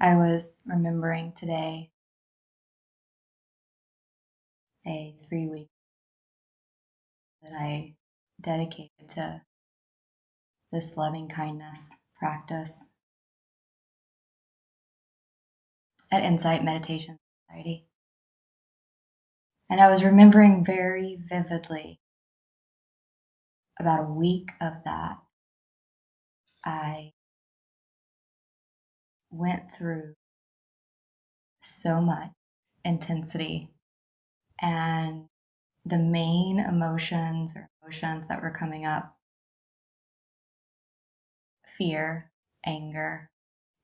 I was remembering today a 3-week that I dedicated to this loving kindness practice at Insight Meditation Society. And I was remembering very vividly about a week of that. I went through so much intensity, and the main emotions that were coming up: fear, anger,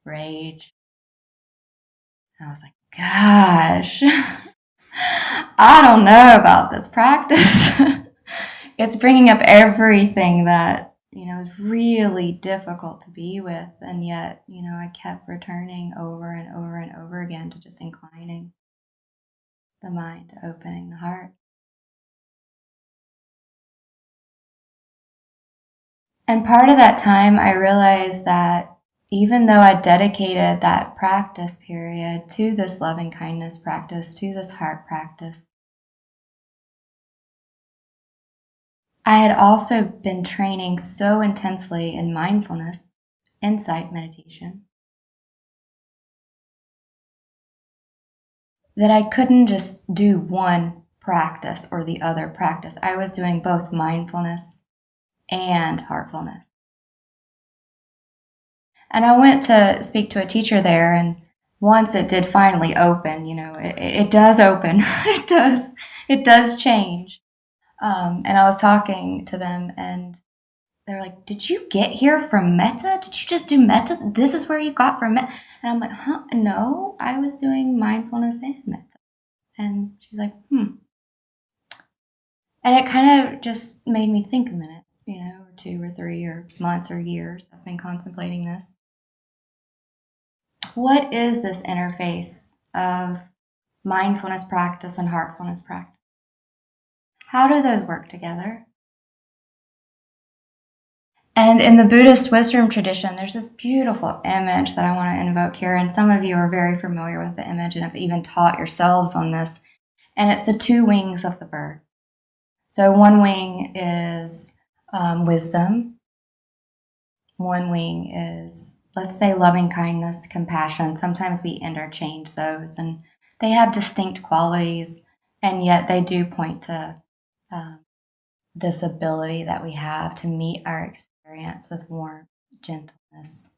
rage. And I was like, gosh, I don't know about this practice. It's bringing up everything that, is really difficult to be with. And yet, I kept returning over and over and over again to just inclining the mind, opening the heart. And part of that time, I realized that even though I dedicated that practice period to this loving kindness practice, to this heart practice, I had also been training so intensely in mindfulness, insight meditation, that I couldn't just do one practice or the other practice. I was doing both mindfulness and heartfulness. And I went to speak to a teacher there, and once it did finally open, it does open. It does change. And I was talking to them, and they're like, did you get here from metta? Did you just do metta? This is where you got from metta? And I'm like, no, I was doing mindfulness and metta. And she's like, And it kind of just made me think a minute, or 2 or 3 or months or years. I've been contemplating this. What is this interface of mindfulness practice and heartfulness practice? How do those work together? And in the Buddhist wisdom tradition, there's this beautiful image that I want to invoke here. And some of you are very familiar with the image and have even taught yourselves on this. And it's the 2 wings of the bird. So one wing is wisdom. One wing is, let's say, loving kindness, compassion. Sometimes we interchange those, and they have distinct qualities, and yet they do point to this ability that we have to meet our experience with warmth, gentleness,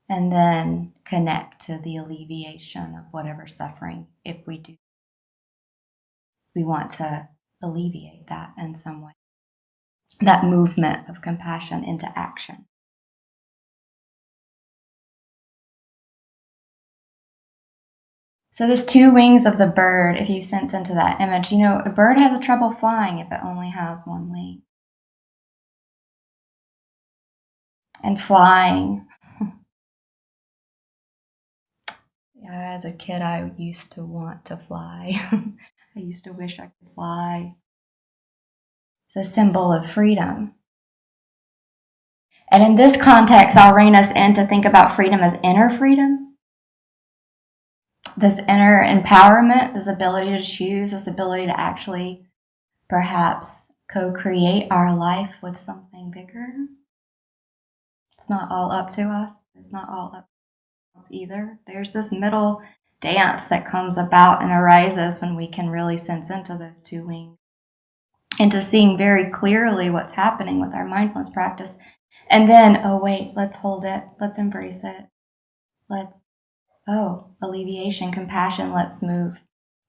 and then connect to the alleviation of whatever suffering, if we do. We want to alleviate that in some way. That movement of compassion into action. So this 2 wings of the bird, if you sense into that image, a bird has a trouble flying if it only has 1 wing. And flying. As a kid, I used to want to fly. I used to wish I could fly. It's a symbol of freedom. And in this context, I'll rein us in to think about freedom as inner freedom. This inner empowerment, this ability to choose, this ability to actually perhaps co-create our life with something bigger. It's not all up to us. It's not all up to us either. There's this middle dance that comes about and arises when we can really sense into those 2 wings, into seeing very clearly what's happening with our mindfulness practice. And then, wait, let's hold it. Let's embrace it. Alleviation, compassion, let's move.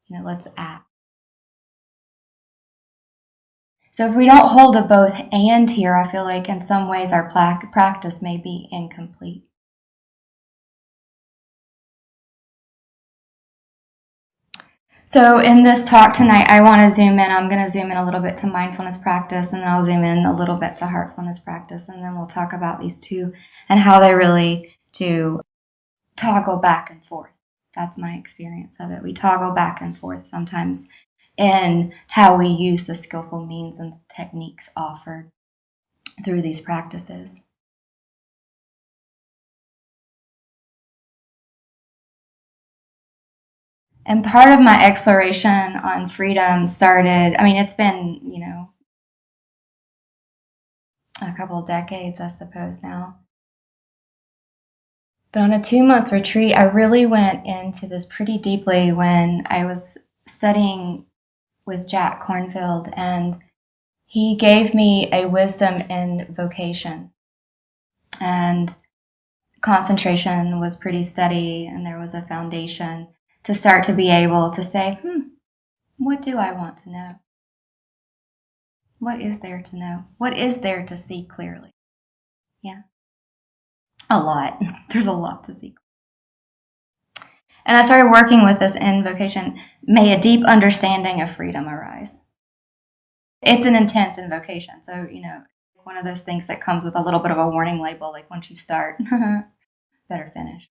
Let's act. So if we don't hold a both and here, I feel like in some ways our practice may be incomplete. So in this talk tonight, I want to zoom in. I'm going to zoom in a little bit to mindfulness practice, and then I'll zoom in a little bit to heartfulness practice, and then we'll talk about these 2 and how they really do toggle back and forth. That's my experience of it. We toggle back and forth sometimes in how we use the skillful means and techniques offered through these practices. And part of my exploration on freedom started, I mean, it's been, a couple of decades, I suppose, now. But on a 2-month retreat, I really went into this pretty deeply when I was studying with Jack Kornfield, and he gave me a wisdom in vocation. And concentration was pretty steady, and there was a foundation to start to be able to say, what do I want to know? What is there to know? What is there to see clearly? Yeah. A lot. There's a lot to see. And I started working with this in vocation. May a deep understanding of freedom arise. It's an intense invocation. So, one of those things that comes with a little bit of a warning label, like once you start, better finish.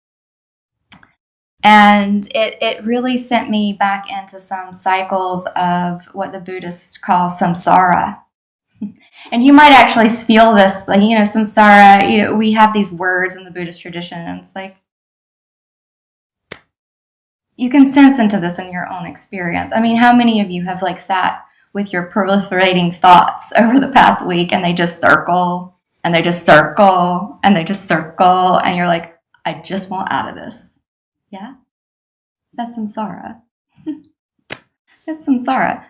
And it really sent me back into some cycles of what the Buddhists call samsara. And you might actually feel this, like, samsara, we have these words in the Buddhist tradition, and it's like, you can sense into this in your own experience. I mean, how many of you have sat with your proliferating thoughts over the past week and they just circle and they just circle and they just circle and you're like, I just want out of this. Yeah? That's samsara. That's samsara.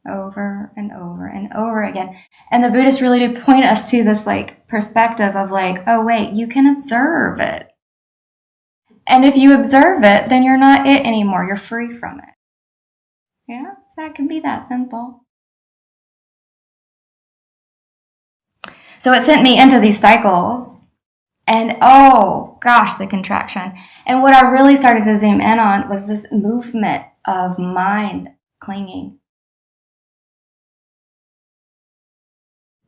Over and over and over again. And the Buddhists really do point us to this perspective of oh wait, you can observe it. And if you observe it, then you're not it anymore. You're free from it. Yeah, so that can be that simple. So it sent me into these cycles. And oh gosh, the contraction. And what I really started to zoom in on was this movement of mind clinging.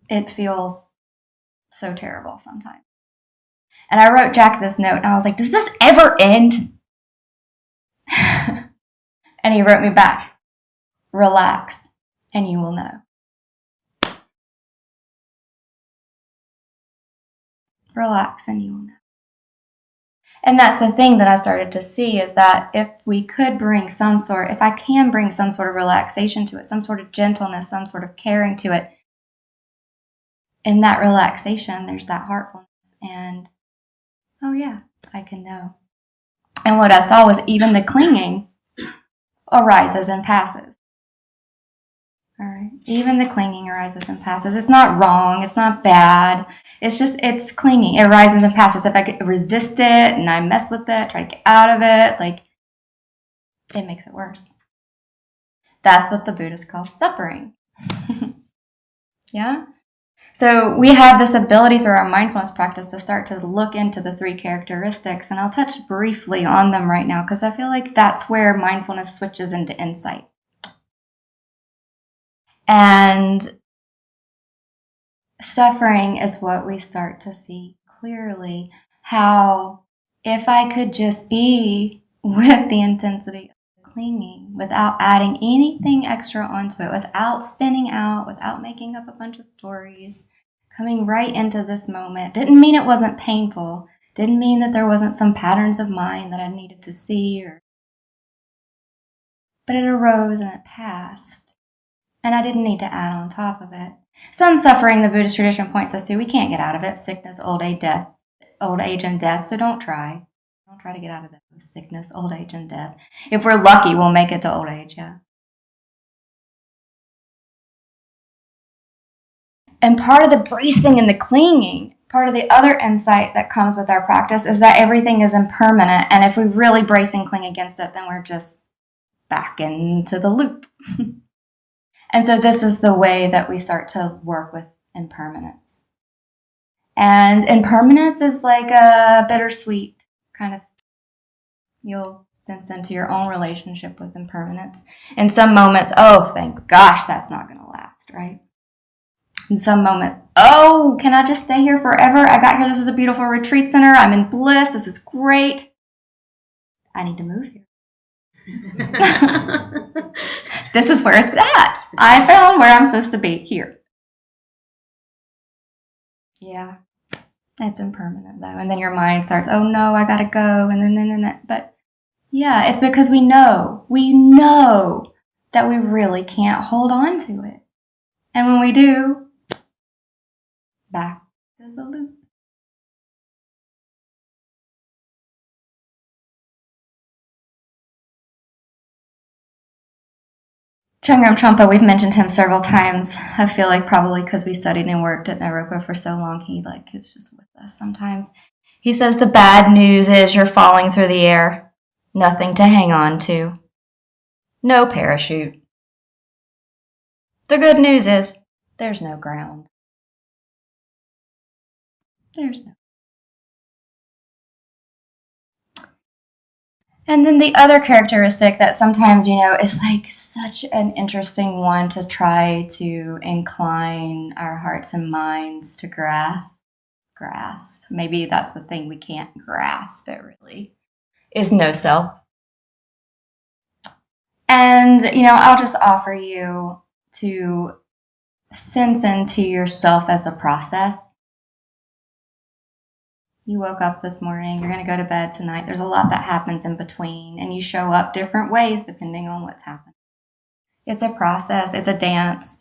It feels so terrible sometimes. And I wrote Jack this note, and I was like, does this ever end? And he wrote me back, relax, and you will know. Relax, and you will know. And that's the thing that I started to see, is that if I can bring some sort of relaxation to it, some sort of gentleness, some sort of caring to it, in that relaxation, there's that heartfulness. And, oh yeah, I can know. And what I saw was even the clinging arises and passes. All right. Even the clinging arises and passes. It's not wrong. It's not bad. It's clinging. It arises and passes. If I resist it and I mess with it, try to get out of it, it makes it worse. That's what the Buddhists call suffering. Yeah? So we have this ability through our mindfulness practice to start to look into the 3 characteristics, and I'll touch briefly on them right now because I feel like that's where mindfulness switches into insight. And suffering is what we start to see clearly, how if I could just be with the intensity of clinging without adding anything extra onto it, without spinning out, without making up a bunch of stories, coming right into this moment, didn't mean it wasn't painful, didn't mean that there wasn't some patterns of mind that I needed to see, but it arose and it passed. And I didn't need to add on top of it. Some suffering the Buddhist tradition points us to, we can't get out of it. Sickness, old age, and death. So don't try. Don't try to get out of that. Sickness, old age, and death. If we're lucky, we'll make it to old age, yeah. And part of the bracing and the clinging, part of the other insight that comes with our practice is that everything is impermanent. And if we really brace and cling against it, then we're just back into the loop. And so this is the way that we start to work with impermanence. And impermanence is like a bittersweet kind of, you'll sense into your own relationship with impermanence. In some moments, oh, thank gosh, that's not going to last, right? In some moments, oh, can I just stay here forever? I got here, this is a beautiful retreat center, I'm in bliss, this is great. I need to move here. This is where it's at. I found where I'm supposed to be, here. Yeah, it's impermanent though. And then your mind starts, oh no, I gotta go. And then, but Yeah, it's because we know that we really can't hold on to it. And when we do, back to the loops. Chögyam Trungpa, we've mentioned him several times. I feel like probably because we studied and worked at Naropa for so long, he is just with us sometimes. He says the bad news is you're falling through the air. Nothing to hang on to. No parachute. The good news is there's no ground. There's no. And then the other characteristic that sometimes, is like such an interesting one to try to incline our hearts and minds to grasp. Maybe that's the thing we can't grasp it really, is no self. And, I'll just offer you to sense into yourself as a process. You woke up this morning, you're going to go to bed tonight. There's a lot that happens in between, and you show up different ways depending on what's happening. It's a process, it's a dance.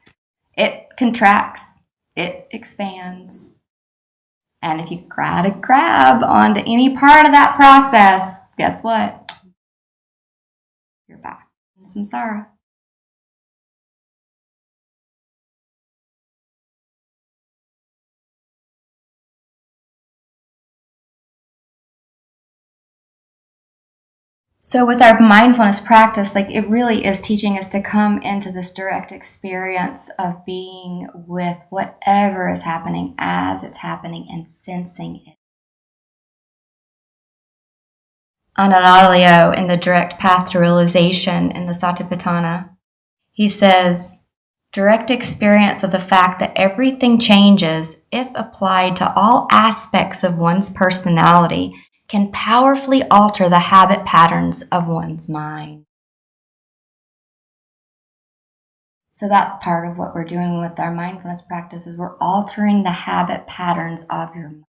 It contracts, it expands. And if you grab onto any part of that process, guess what? You're back in samsara. So with our mindfulness practice, it really is teaching us to come into this direct experience of being with whatever is happening as it's happening and sensing it. Anandaleo, in the direct path to realization in the Satipatthana, he says, direct experience of the fact that everything changes if applied to all aspects of one's personality can powerfully alter the habit patterns of one's mind. So that's part of what we're doing with our mindfulness practice, is we're altering the habit patterns of your mind.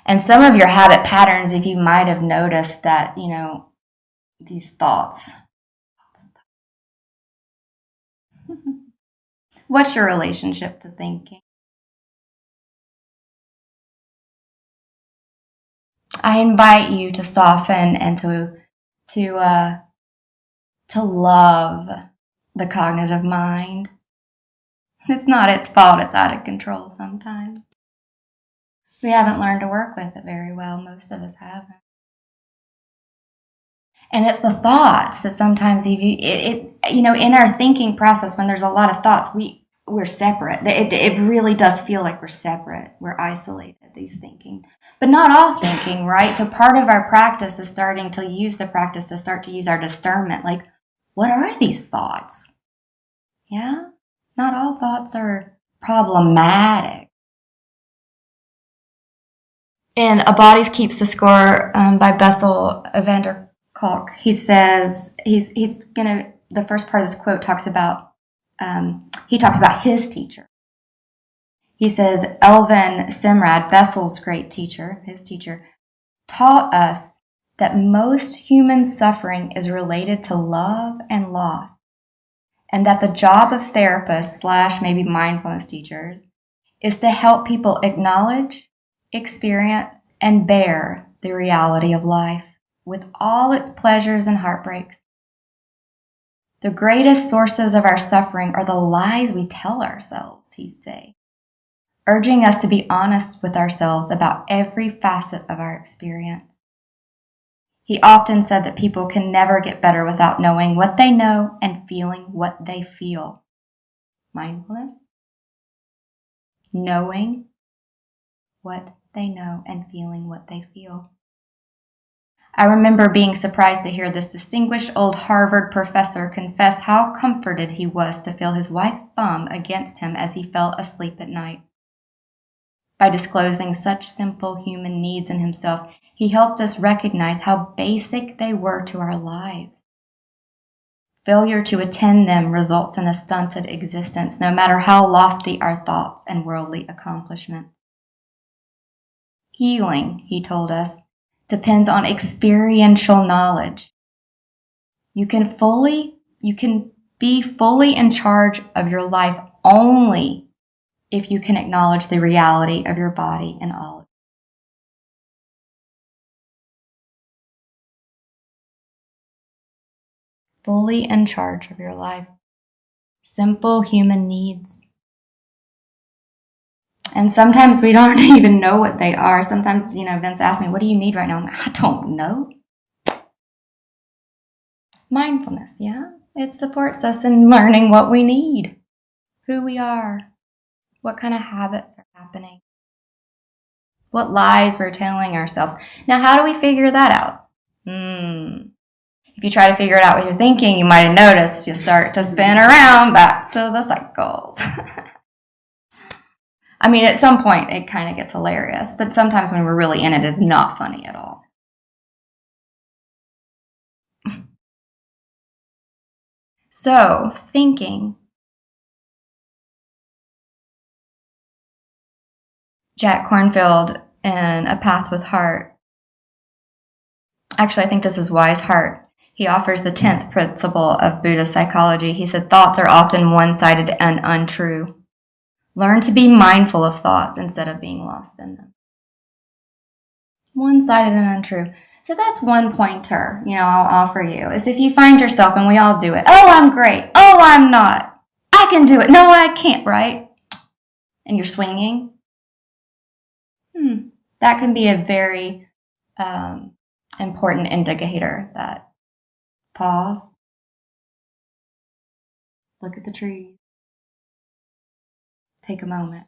And some of your habit patterns, if you might have noticed that, these thoughts. What's your relationship to thinking? I invite you to soften and to love the cognitive mind. It's not its fault, it's out of control sometimes. We haven't learned to work with it very well. Most of us haven't. And it's the thoughts that sometimes, in our thinking process, when there's a lot of thoughts, we're separate. It really does feel like we're separate. We're isolated, these thinking. But not all thinking, right? So part of our practice is starting to use the practice to start to use our discernment. Like, what are these thoughts? Yeah? Not all thoughts are problematic. In A Body Keeps the Score by Bessel van der Kolk, he says, the first part of this quote talks about his teacher. He says, Elvin Simrad, Bessel's great teacher, his teacher, taught us that most human suffering is related to love and loss, and that the job of therapists / maybe mindfulness teachers is to help people acknowledge, experience, and bear the reality of life with all its pleasures and heartbreaks. The greatest sources of our suffering are the lies we tell ourselves, he'd say, urging us to be honest with ourselves about every facet of our experience. He often said that people can never get better without knowing what they know and feeling what they feel. Mindfulness, knowing what they know and feeling what they feel. I remember being surprised to hear this distinguished old Harvard professor confess how comforted he was to feel his wife's bum against him as he fell asleep at night. By disclosing such simple human needs in himself, he helped us recognize how basic they were to our lives. Failure to attend them results in a stunted existence, no matter how lofty our thoughts and worldly accomplishments. Healing, he told us, depends on experiential knowledge. You can be fully in charge of your life only if you can acknowledge the reality of your body and all of it. Fully in charge of your life. Simple human needs. And sometimes we don't even know what they are. Sometimes, Vince asks me, what do you need right now? I'm like, I don't know. Mindfulness, yeah. It supports us in learning what we need, who we are, what kind of habits are happening, what lies we're telling ourselves. Now, how do we figure that out? If you try to figure it out with your thinking, you might have noticed you start to spin around back to the cycles. I mean, at some point, it kind of gets hilarious, but sometimes when we're really in it, it's not funny at all. So, thinking. Jack Kornfield in A Path with Heart. Actually, I think this is Wise Heart. He offers the 10th principle of Buddhist psychology. He said, thoughts are often one-sided and untrue. Learn to be mindful of thoughts instead of being lost in them. One-sided and untrue. So that's one pointer, I'll offer you, is if you find yourself, and we all do it, oh, I'm great, oh, I'm not, I can do it, no, I can't, right? And you're swinging. That can be a very important indicator that pause, look at the trees, take a moment.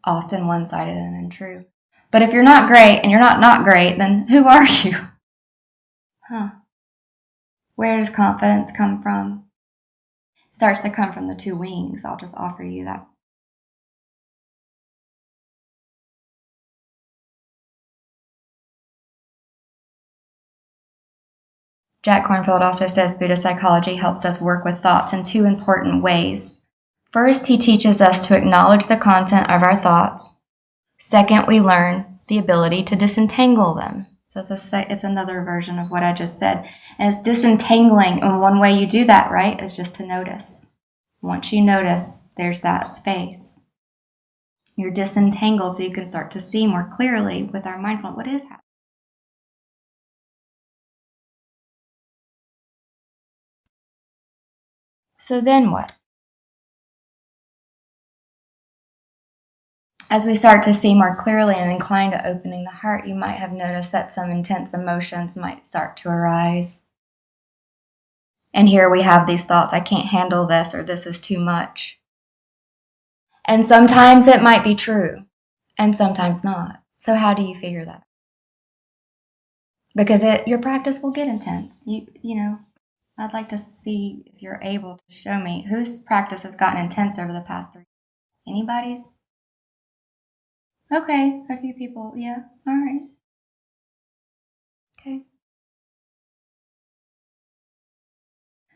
Often one-sided and untrue. But if you're not great and you're not great, then who are you? Where does confidence come from? It starts to come from the two wings. I'll just offer you that. Jack Kornfield also says Buddhist psychology helps us work with thoughts in two important ways. First, he teaches us to acknowledge the content of our thoughts. Second, we learn the ability to disentangle them. So it's another version of what I just said. And it's disentangling. And one way you do that, right, is just to notice. Once you notice, there's that space. You're disentangled so you can start to see more clearly with our mindfulness what is happening. So then what? As we start to see more clearly and incline to opening the heart, you might have noticed that some intense emotions might start to arise. And here we have these thoughts, I can't handle this, or this is too much. And sometimes it might be true, and sometimes not. So how do you figure that? Because your practice will get intense. I'd like to see if you're able to show me whose practice has gotten intense over the past 3 years. Anybody's? Okay, a few people. Yeah, all right. Okay.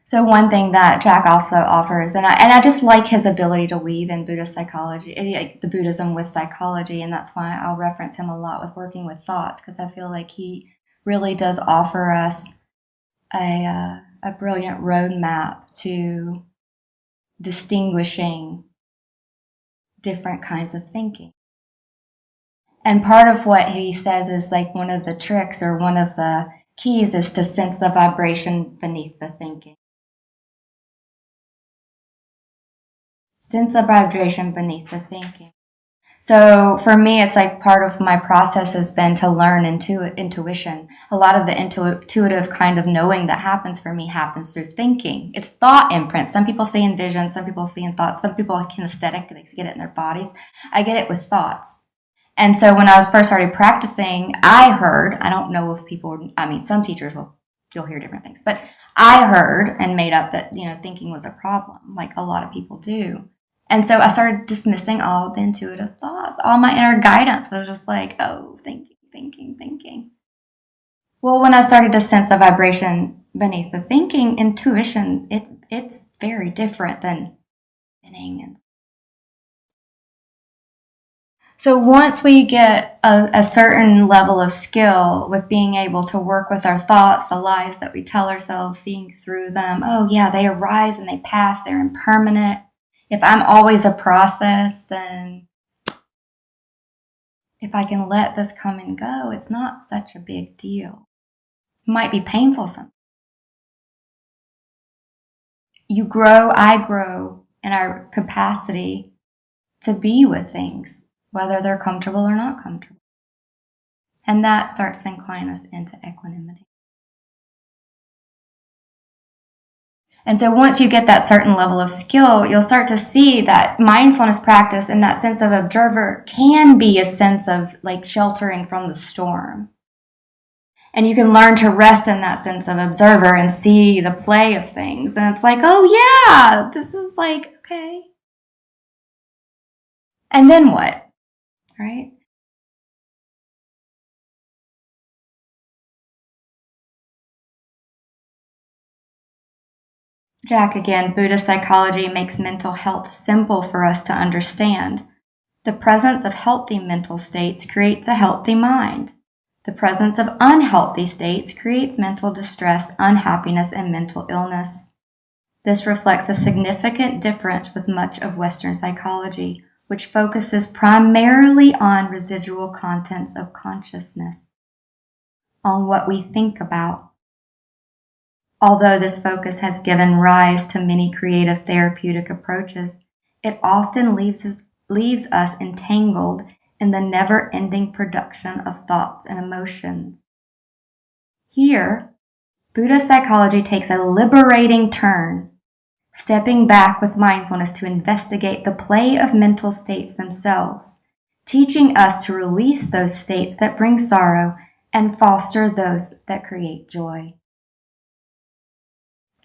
So one thing that Jack also offers, and I just like his ability to weave in Buddhist psychology, the Buddhism with psychology, and that's why I'll reference him a lot with working with thoughts, because I feel like he really does offer us a brilliant roadmap to distinguishing different kinds of thinking. And part of what he says is like one of the tricks or one of the keys is to sense the vibration beneath the thinking. Sense the vibration beneath the thinking. So for me, it's like part of my process has been to learn intuition. A lot of the intuitive kind of knowing that happens for me happens through thinking. It's thought imprints. Some people see in vision, some people see in thoughts, some people are kinesthetic, they get it in their bodies. I get it with thoughts. And so when I was first started practicing, I don't know if some teachers you'll hear different things, but I heard and made up that, thinking was a problem, like a lot of people do. And so I started dismissing all the intuitive thoughts. All my inner guidance was just like, oh, thinking. Well, when I started to sense the vibration beneath the thinking, intuition, it's very different than spinning. So once we get a certain level of skill with being able to work with our thoughts, the lies that we tell ourselves, seeing through them, oh yeah, they arise and they pass, they're impermanent. If I'm always a process, then if I can let this come and go, it's not such a big deal. It might be painful sometimes. You grow, I grow in our capacity to be with things, whether they're comfortable or not comfortable. And that starts to incline us into equanimity. And so once you get that certain level of skill, you'll start to see that mindfulness practice and that sense of observer can be a sense of like sheltering from the storm. And you can learn to rest in that sense of observer and see the play of things. And it's like, oh yeah, this is like, okay. And then what? Right? Jack again, Buddhist psychology makes mental health simple for us to understand. The presence of healthy mental states creates a healthy mind. The presence of unhealthy states creates mental distress, unhappiness, and mental illness. This reflects a significant difference with much of Western psychology, which focuses primarily on residual contents of consciousness, on what we think about. Although this focus has given rise to many creative therapeutic approaches, it often leaves us entangled in the never-ending production of thoughts and emotions. Here, Buddhist psychology takes a liberating turn, stepping back with mindfulness to investigate the play of mental states themselves, teaching us to release those states that bring sorrow and foster those that create joy.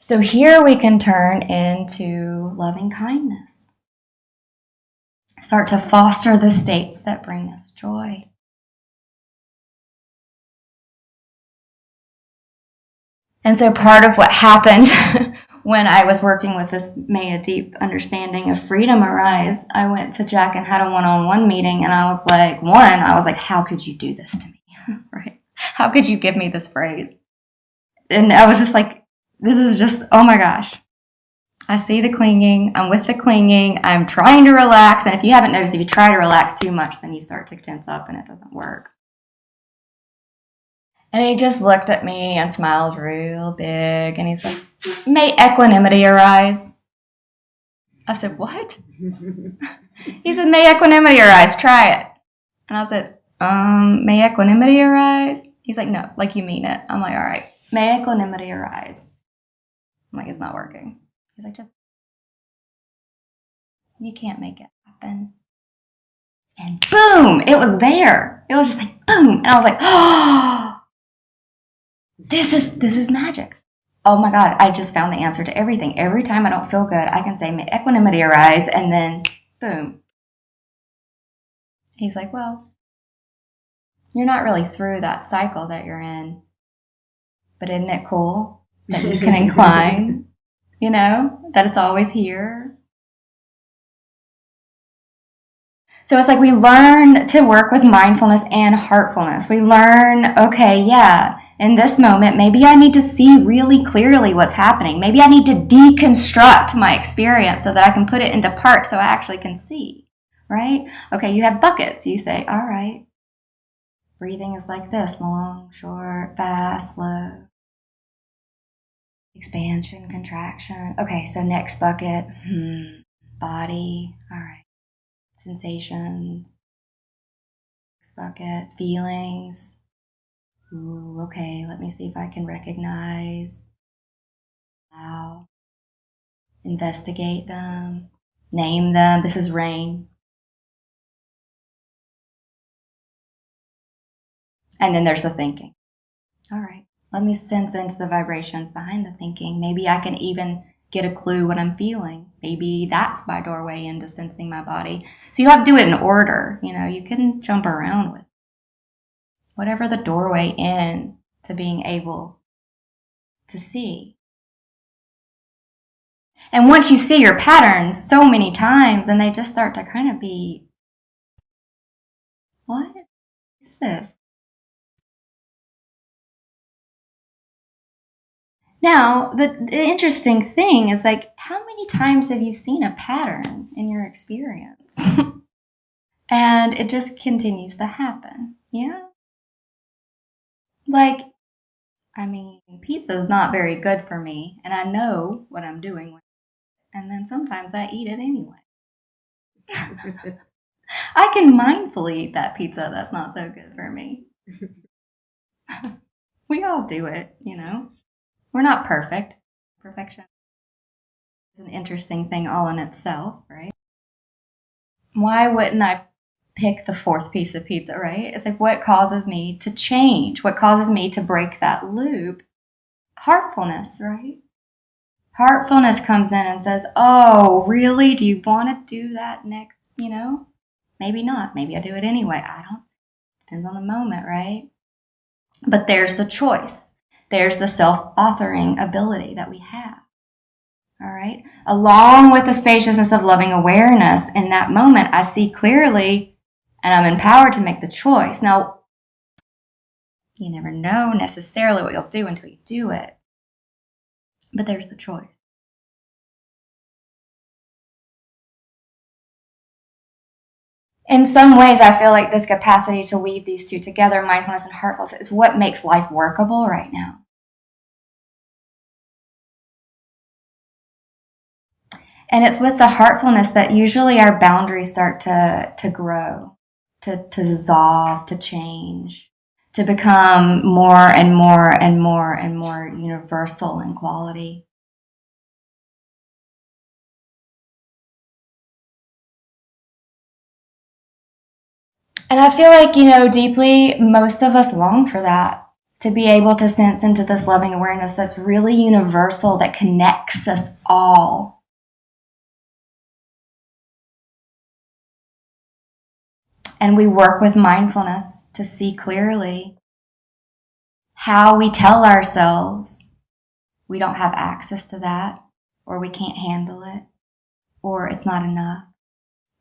So here we can turn into loving kindness. Start to foster the states that bring us joy. And so part of what happened when I was working with this May a deep understanding of freedom arise, I went to Jack and had a one-on-one meeting, and I was like, how could you do this to me? Right? How could you give me this phrase? And I was just like, this is just, oh my gosh. I see the clinging. I'm with the clinging. I'm trying to relax. And if you haven't noticed, if you try to relax too much, then you start to tense up and it doesn't work. And he just looked at me and smiled real big. And he's like, may equanimity arise. I said, what? He said, may equanimity arise. Try it. And I said, may equanimity arise? He's like, no, like you mean it. I'm like, all right, may equanimity arise. I'm like, it's not working. He's like, just, you can't make it happen. And boom, it was there. It was just like, boom. And I was like, oh, this is magic. Oh my God, I just found the answer to everything. Every time I don't feel good, I can say, may equanimity arise, and then boom. He's like, well, you're not really through that cycle that you're in. But isn't it cool that you can incline, that it's always here? So it's like we learn to work with mindfulness and heartfulness. We learn, okay, yeah, in this moment, maybe I need to see really clearly what's happening. Maybe I need to deconstruct my experience so that I can put it into parts so I actually can see, right? Okay, you have buckets. You say, all right, breathing is like this, long, short, fast, slow. Expansion, contraction. Okay, so next bucket, body. All right. Sensations. Next bucket, feelings. Ooh, okay, let me see if I can recognize. Allow. Investigate them. Name them. This is rain. And then there's the thinking. All right. Let me sense into the vibrations behind the thinking. Maybe I can even get a clue what I'm feeling. Maybe that's my doorway into sensing my body. So you don't have to do it in order. You can jump around with whatever the doorway in to being able to see. And once you see your patterns so many times, and they just start to kind of be What is this? Now, the interesting thing is like, how many times have you seen a pattern in your experience? And it just continues to happen. Yeah. Like, I mean, pizza is not very good for me, and I know what I'm doing with it, and then sometimes I eat it anyway. I can mindfully eat that pizza that's not so good for me. We all do it, you know. We're not perfect. Perfection is an interesting thing all in itself, right? Why wouldn't I pick the fourth piece of pizza, right? It's like, what causes me to change? What causes me to break that loop? Heartfulness, right? Heartfulness comes in and says, oh, really? Do you want to do that next? Maybe not. Maybe I do it anyway. I don't. Depends on the moment, right? But there's the choice. There's the self-authoring ability that we have. All right. Along with the spaciousness of loving awareness, in that moment, I see clearly and I'm empowered to make the choice. Now, you never know necessarily what you'll do until you do it. But there's the choice. In some ways, I feel like this capacity to weave these two together, mindfulness and heartfulness, is what makes life workable right now. And it's with the heartfulness that usually our boundaries start to grow, to dissolve, to change, to become more and more and more and more universal in quality. And I feel like, deeply, most of us long for that, to be able to sense into this loving awareness that's really universal, that connects us all. And we work with mindfulness to see clearly how we tell ourselves we don't have access to that, or we can't handle it, or it's not enough,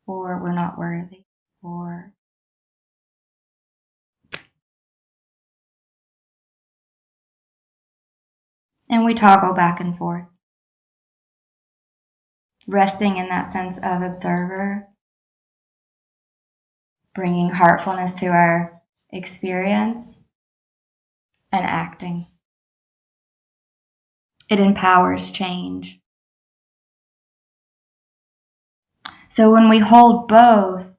or we're not worthy, or... And we toggle back and forth, resting in that sense of observer, bringing heartfulness to our experience, and acting. It empowers change. So when we hold both,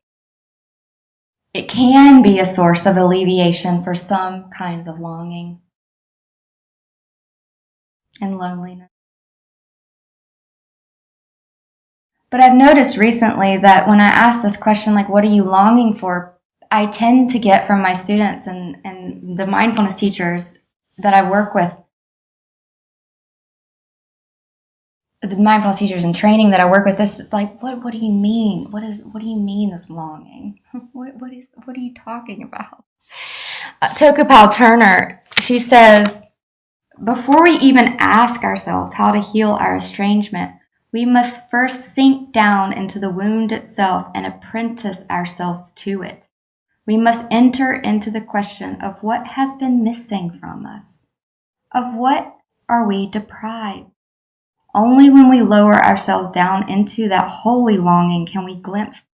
it can be a source of alleviation for some kinds of longing and loneliness. But I've noticed recently that when I ask this question, like, what are you longing for? I tend to get from my students and the mindfulness teachers that I work with, the mindfulness teachers in training that I work with, this like, what do you mean? What do you mean this longing? What are you talking about? Tokopal Turner, she says, before we even ask ourselves how to heal our estrangement, we must first sink down into the wound itself and apprentice ourselves to it. We must enter into the question of what has been missing from us. Of what are we deprived? Only when we lower ourselves down into that holy longing can we glimpse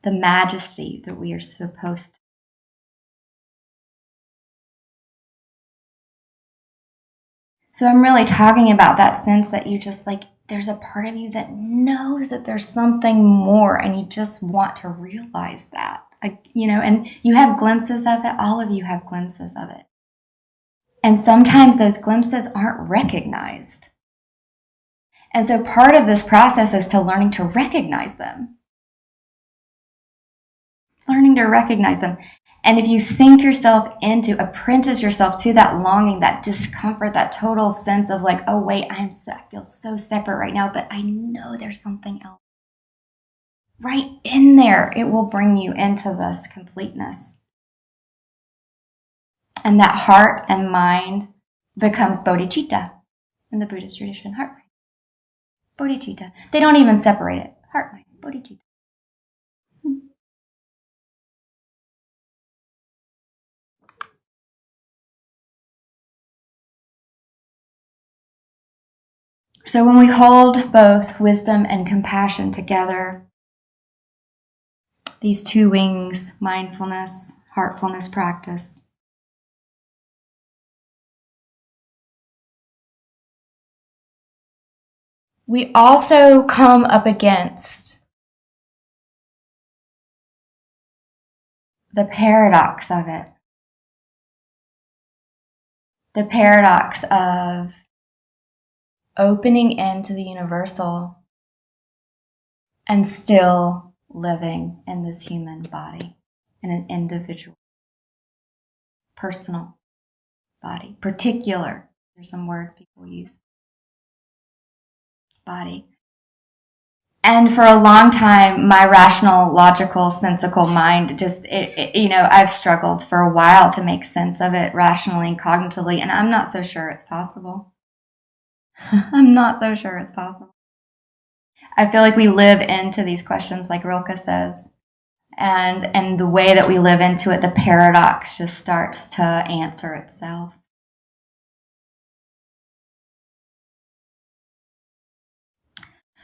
the majesty that we are supposed to. So I'm really talking about that sense that you just like, there's a part of you that knows that there's something more and you just want to realize that, and you have glimpses of it. All of you have glimpses of it. And sometimes those glimpses aren't recognized. And so part of this process is to learning to recognize them. Learning to recognize them. And if you sink yourself into, apprentice yourself to that longing, that discomfort, that total sense of like, oh wait, I feel so separate right now, but I know there's something else. Right in there, it will bring you into this completeness. And that heart and mind becomes bodhicitta in the Buddhist tradition. Heart, mind, bodhicitta. They don't even separate it. Heart, mind, bodhicitta. So when we hold both wisdom and compassion together, these two wings, mindfulness, heartfulness practice, we also come up against the paradox of it. The paradox of opening into the universal and still living in this human body, in an individual, personal body, particular. There's some words people use. Body. And for a long time, my rational, logical, sensical mind I've struggled for a while to make sense of it rationally and cognitively, and I'm not so sure it's possible. I'm not so sure it's possible. I feel like we live into these questions, like Rilke says, and the way that we live into it, the paradox just starts to answer itself.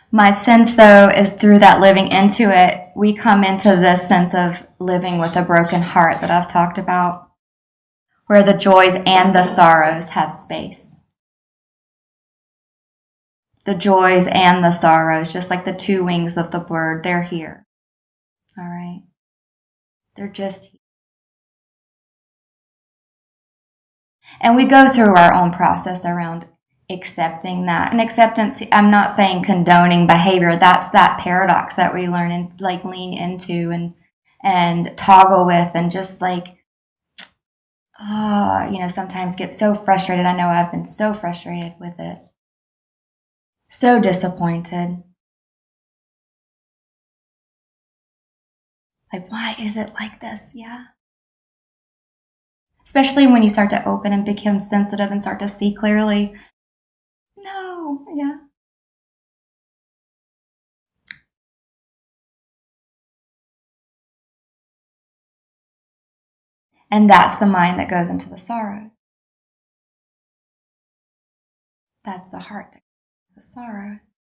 My sense, though, is through that living into it, we come into this sense of living with a broken heart that I've talked about, where the joys and the sorrows have space. The joys and the sorrows, just like the two wings of the bird, they're here. All right? They're just here. And we go through our own process around accepting that. And acceptance, I'm not saying condoning behavior. That's that paradox that we learn and lean into and toggle with, and just sometimes get so frustrated. I know I've been so frustrated with it. So disappointed. Like, why is it like this? Yeah. Especially when you start to open and become sensitive and start to see clearly. No, yeah. And that's the mind that goes into the sorrows. That's the heart that goes into the sorrows.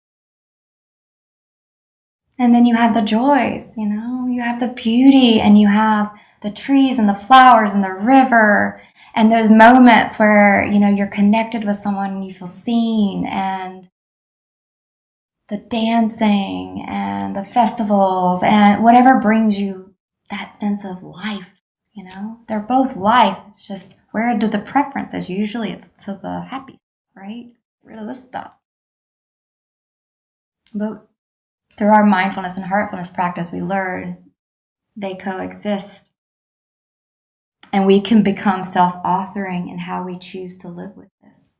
And then you have the joys, you have the beauty, and you have the trees and the flowers and the river, and those moments where, you're connected with someone and you feel seen, and the dancing and the festivals and whatever brings you that sense of life, they're both life. It's just, where do the preferences? Usually it's to the happy, right? Get rid of this stuff. But through our mindfulness and heartfulness practice, we learn they coexist. And we can become self-authoring in how we choose to live with this.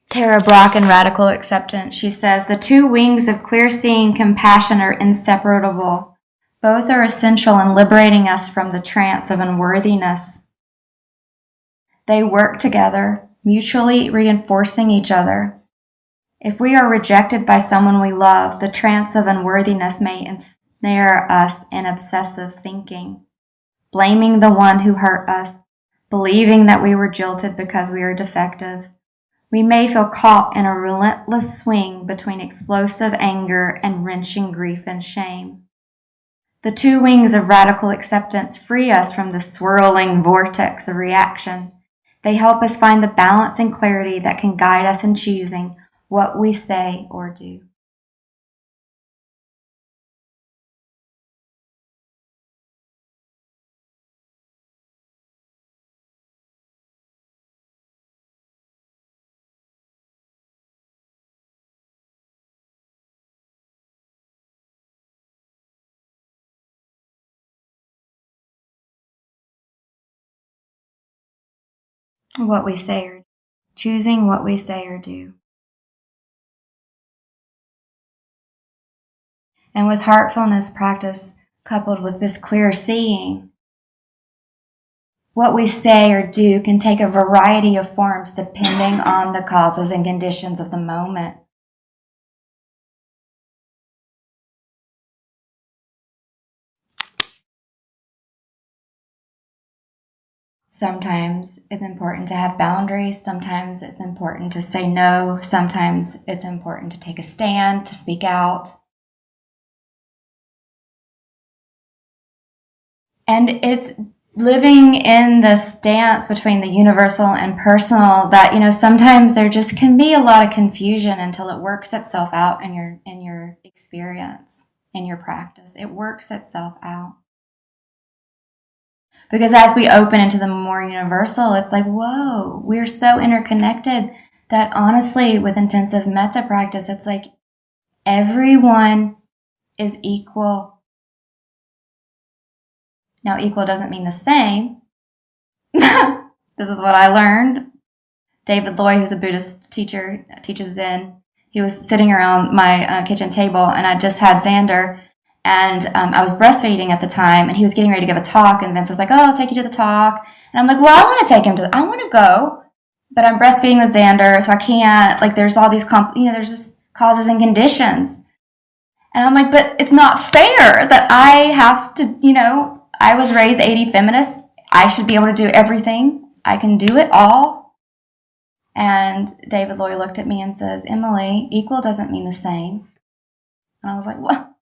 Tara Brach in Radical Acceptance, she says, the two wings of clear-seeing compassion are inseparable. Both are essential in liberating us from the trance of unworthiness. They work together, mutually reinforcing each other. If we are rejected by someone we love, the trance of unworthiness may ensnare us in obsessive thinking, blaming the one who hurt us, believing that we were jilted because we are defective. We may feel caught in a relentless swing between explosive anger and wrenching grief and shame. The two wings of radical acceptance free us from the swirling vortex of reaction. They help us find the balance and clarity that can guide us in choosing what we say or do. What we say or do. Choosing what we say or do. And with heartfulness practice coupled with this clear seeing, what we say or do can take a variety of forms depending on the causes and conditions of the moment. Sometimes it's important to have boundaries. Sometimes it's important to say no. Sometimes it's important to take a stand, to speak out. And it's living in this dance between the universal and personal that, sometimes there just can be a lot of confusion until it works itself out in your experience, in your practice. It works itself out. Because as we open into the more universal, it's like, whoa, we're so interconnected that honestly, with intensive metta practice, it's like everyone is equal. Now, equal doesn't mean the same. This is what I learned. David Loy, who's a Buddhist teacher, teaches Zen. He was sitting around my kitchen table, and I just had Xander. And I was breastfeeding at the time, and he was getting ready to give a talk, and Vince was like, oh, I'll take you to the talk. And I'm like, well, I want to take him I want to go, but I'm breastfeeding with Xander, so I can't, there's all these, there's just causes and conditions. And I'm like, but it's not fair that I have to, I was raised 80 feminists. I should be able to do everything. I can do it all. And David Loy looked at me and says, Emily, equal doesn't mean the same. And I was like, what?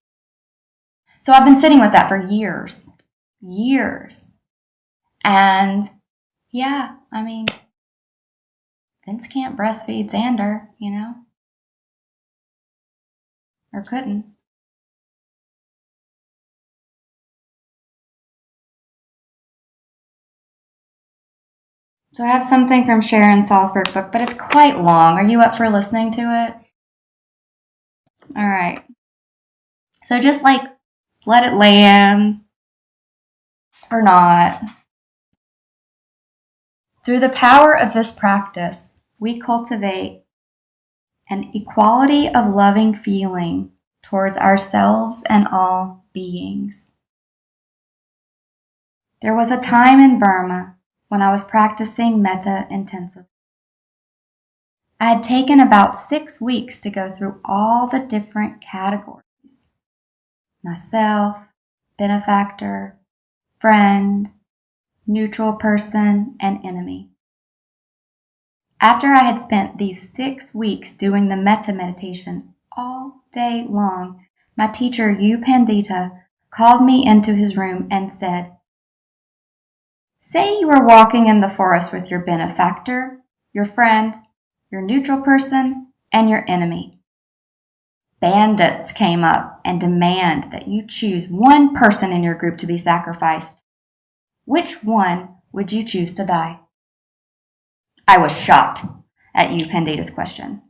So I've been sitting with that for years. And yeah, Vince can't breastfeed Xander, or couldn't. So I have something from Sharon Salzberg's book, but it's quite long. Are you up for listening to it? All right. So just let it land or not. Through the power of this practice, we cultivate an equality of loving feeling towards ourselves and all beings. There was a time in Burma when I was practicing metta intensively. I had taken about 6 weeks to go through all the different categories. Myself, benefactor, friend, neutral person, and enemy. After I had spent these 6 weeks doing the metta meditation all day long, my teacher, U Pandita, called me into his room and said, say you are walking in the forest with your benefactor, your friend, your neutral person, and your enemy. Bandits came up and demand that you choose one person in your group to be sacrificed. Which one would you choose to die? I was shocked at U Pandita's question.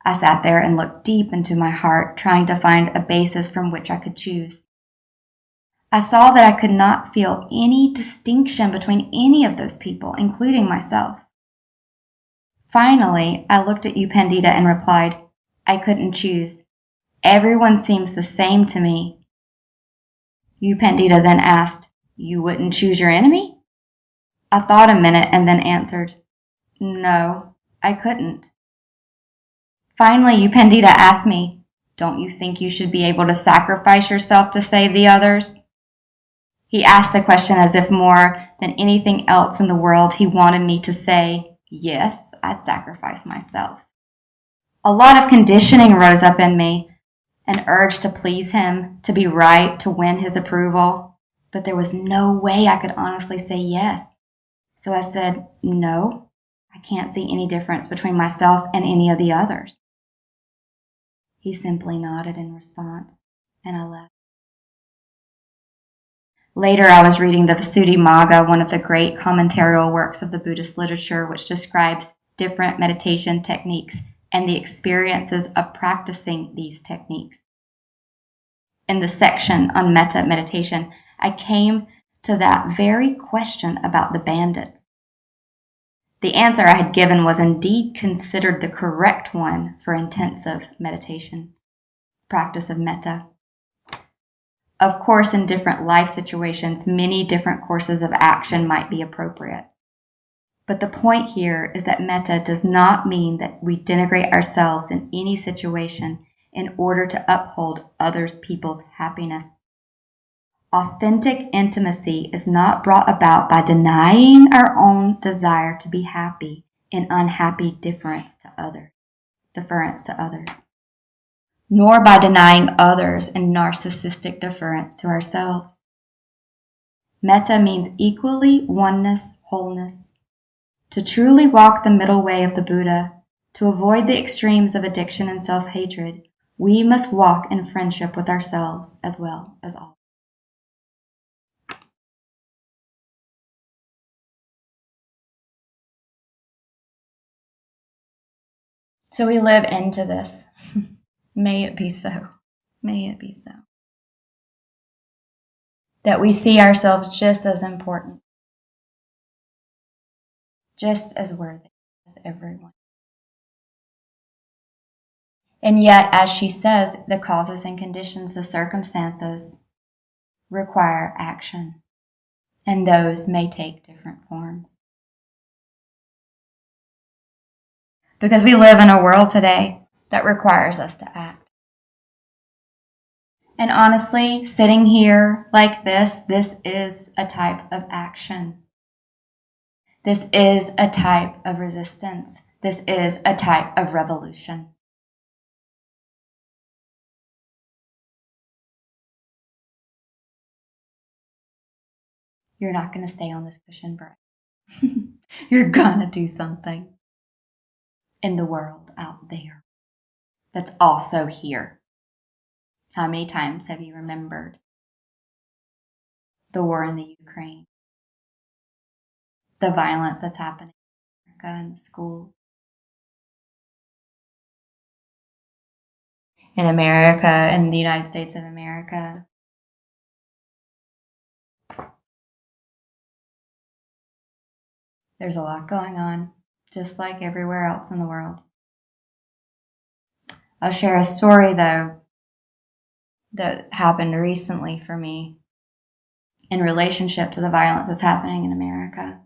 I sat there and looked deep into my heart, trying to find a basis from which I could choose. I saw that I could not feel any distinction between any of those people, including myself. Finally, I looked at U Pandita and replied, I couldn't choose. Everyone seems the same to me. U Pandita then asked, you wouldn't choose your enemy? I thought a minute and then answered, no, I couldn't. Finally, U Pandita asked me, don't you think you should be able to sacrifice yourself to save the others? He asked the question as if more than anything else in the world he wanted me to say, yes, I'd sacrifice myself. A lot of conditioning rose up in me, an urge to please him, to be right, to win his approval. But there was no way I could honestly say yes. So I said, no, I can't see any difference between myself and any of the others. He simply nodded in response, and I left. Later, I was reading the Visuddhimagga, one of the great commentarial works of the Buddhist literature, which describes different meditation techniques and the experiences of practicing these techniques. In the section on metta meditation, I came to that very question about the bandits. The answer I had given was indeed considered the correct one for intensive meditation, practice of metta. Of course, in different life situations, many different courses of action might be appropriate. But the point here is that metta does not mean that we denigrate ourselves in any situation in order to uphold others people's happiness. Authentic intimacy is not brought about by denying our own desire to be happy in unhappy deference to others, nor by denying others in narcissistic deference to ourselves. Metta means equally oneness, wholeness. To truly walk the middle way of the Buddha, to avoid the extremes of addiction and self-hatred, we must walk in friendship with ourselves as well as all. So we live into this. May it be so. May it be so. That we see ourselves just as important, just as worthy as everyone. And yet, as she says, the causes and conditions, the circumstances require action. And those may take different forms. Because we live in a world today that requires us to act. And honestly, sitting here like this is a type of action. This is a type of resistance. This is a type of revolution. You're not going to stay on this cushion, Brett. You're going to do something in the world out there that's also here. How many times have you remembered the war in the Ukraine? The violence that's happening in America, in the schools. In America, in the United States of America. There's a lot going on, just like everywhere else in the world. I'll share a story, though, that happened recently for me in relationship to the violence that's happening in America.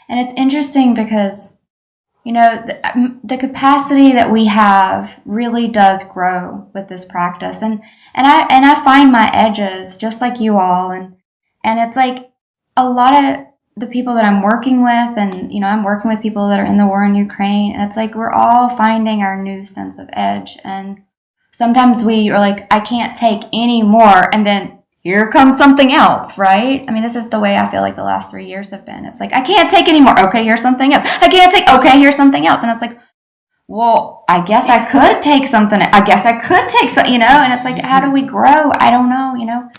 And it's interesting because, you know, the capacity that we have really does grow with this practice. And I find my edges just like you all. And it's like a lot of the people that I'm working with, and, you know, I'm working with people that are in the war in Ukraine. And it's like we're all finding our new sense of edge. And sometimes we are like, I can't take any more. And then here comes something else, right? I mean, this is the way I feel like the last 3 years have been. It's like, I can't take any more. Okay, here's something else. I can't take, okay, here's something else. And it's like, well, I guess I could take something. I guess I could take some, you know, and it's like, how do we grow? I don't know, you know,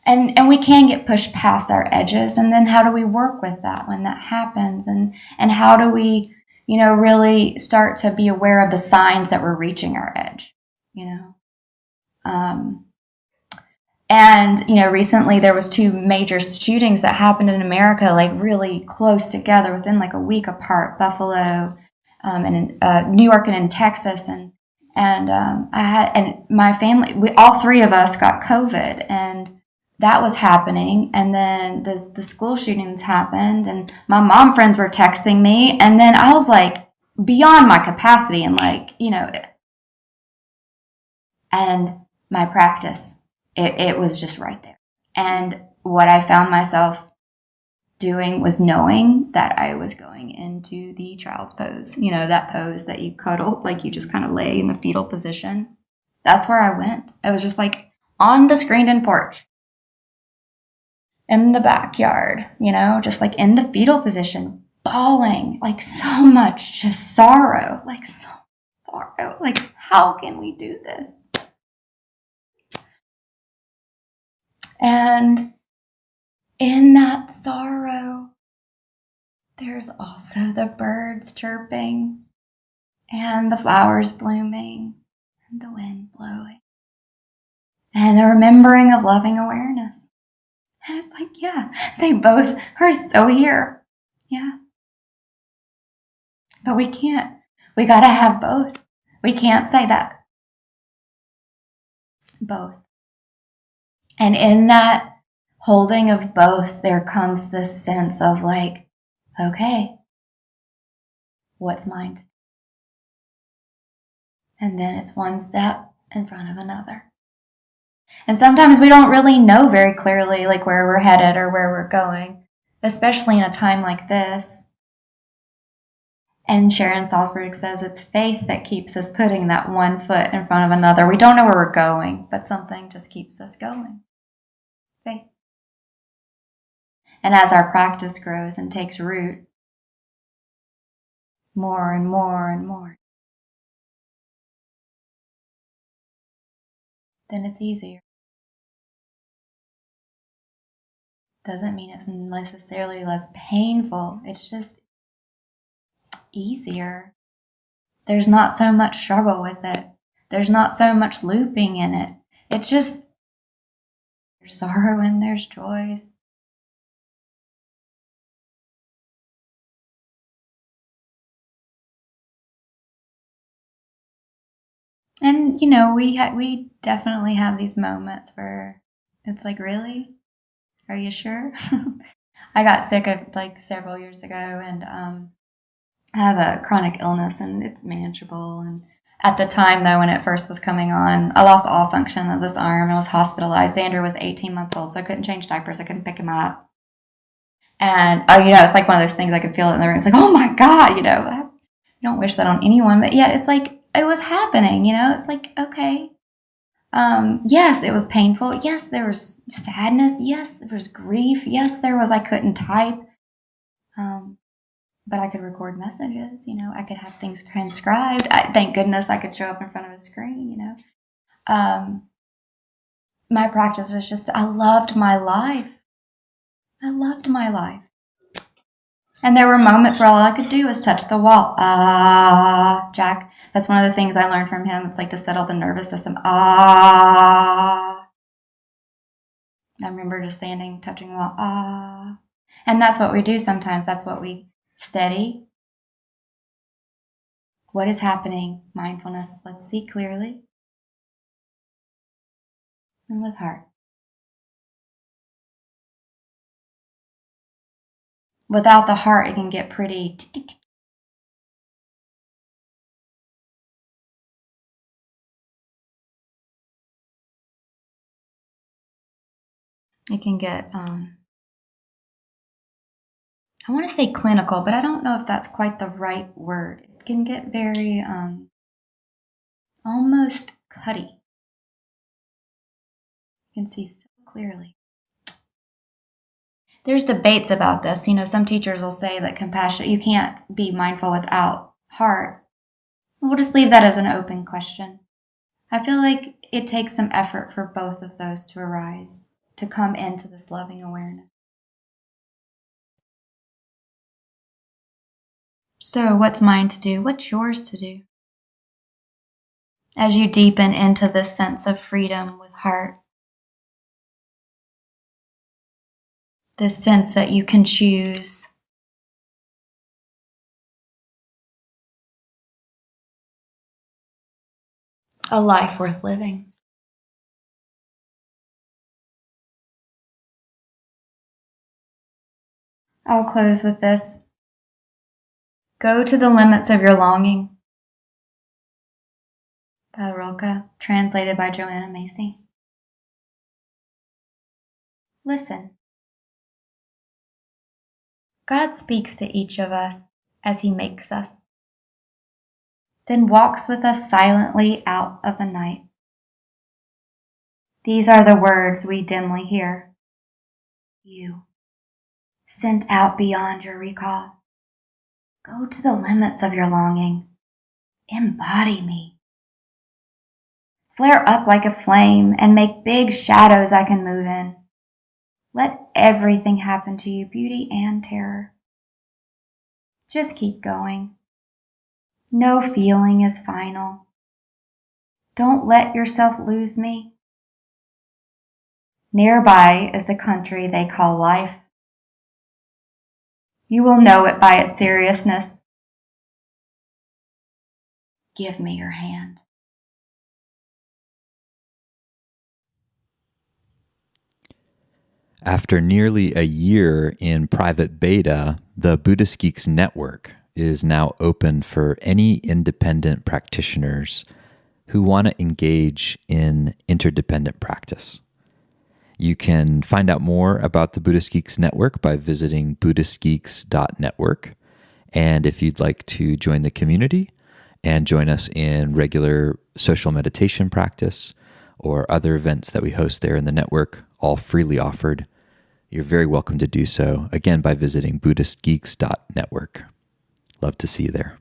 and we can get pushed past our edges. And then how do we work with that when that happens? And how do we, you know, really start to be aware of the signs that we're reaching our edge, you know? And, you know, recently there was 2 major shootings that happened in America, like really close together within like a week apart, Buffalo, and in New York and in Texas. And my family, all 3 of us got COVID, and that was happening. And then the school shootings happened, and my mom friends were texting me. And then I was like beyond my capacity, and like, you know, and my practice, it was just right there. And what I found myself doing was knowing that I was going into the child's pose, you know, that pose that you cuddle, like you just kind of lay in the fetal position. That's where I went. I was just like on the screened-in porch, in the backyard, you know, just like in the fetal position, bawling, like so much just sorrow, like so sorrow. Like, how can we do this? And in that sorrow, there's also the birds chirping and the flowers blooming and the wind blowing and the remembering of loving awareness. And it's like, yeah, they both are so here. Yeah. But we can't. We got to have both. We can't say that. Both. And in that holding of both, there comes this sense of like, okay, what's mine? And then it's one step in front of another. And sometimes we don't really know very clearly like where we're headed or where we're going, especially in a time like this. And Sharon Salzberg says it's faith that keeps us putting that one foot in front of another. We don't know where we're going, but something just keeps us going. Faith. And as our practice grows and takes root, more and more and more, then it's easier. Doesn't mean it's necessarily less painful. It's just easier. There's not so much struggle with it. There's not so much looping in it. It's just there's sorrow and there's joys. And we definitely have these moments where it's like, really? Are you sure? I got sick of like several years ago, and I have a chronic illness, and it's manageable. And at the time, though, when it first was coming on, I lost all function of this arm. I was hospitalized. Xander was 18 months old, so I couldn't change diapers. I couldn't pick him up. And, it's like one of those things I could feel it in the room. It's like, oh my God, I don't wish that on anyone. But yeah, it's like it was happening, It's like, okay. Yes, it was painful. Yes, there was sadness. Yes, there was grief. Yes, I couldn't type. But I could record messages, I could have things transcribed. Thank goodness I could show up in front of a screen, My practice was just, I loved my life. And there were moments where all I could do was touch the wall. Jack, that's one of the things I learned from him. It's like to settle the nervous system. I remember just standing, touching the wall. And that's what we do sometimes. That's what we steady. What is happening? Mindfulness. Let's see clearly. And with heart. Without the heart, it can get pretty. It can get, I want to say clinical, but I don't know if that's quite the right word. It can get very, almost cutty. You can see so clearly. There's debates about this. Some teachers will say that compassion, you can't be mindful without heart. We'll just leave that as an open question. I feel like it takes some effort for both of those to arise, to come into this loving awareness. So what's mine to do? What's yours to do? As you deepen into this sense of freedom with heart, this sense that you can choose a life worth living. I'll close with this. Go to the limits of your longing. By Rilke, translated by Joanna Macy. Listen. God speaks to each of us as He makes us, then walks with us silently out of the night. These are the words we dimly hear. You, sent out beyond your recall. Go to the limits of your longing. Embody me. Flare up like a flame and make big shadows I can move in. Let everything happen to you, beauty and terror. Just keep going. No feeling is final. Don't let yourself lose me. Nearby is the country they call life. You will know it by its seriousness. Give me your hand. After nearly a year in private beta, the Buddhist Geeks Network is now open for any independent practitioners who want to engage in interdependent practice. You can find out more about the Buddhist Geeks Network by visiting buddhistgeeks.network. And if you'd like to join the community and join us in regular social meditation practice or other events that we host there in the network, all freely offered, you're very welcome to do so, again, by visiting buddhistgeeks.network. Love to see you there.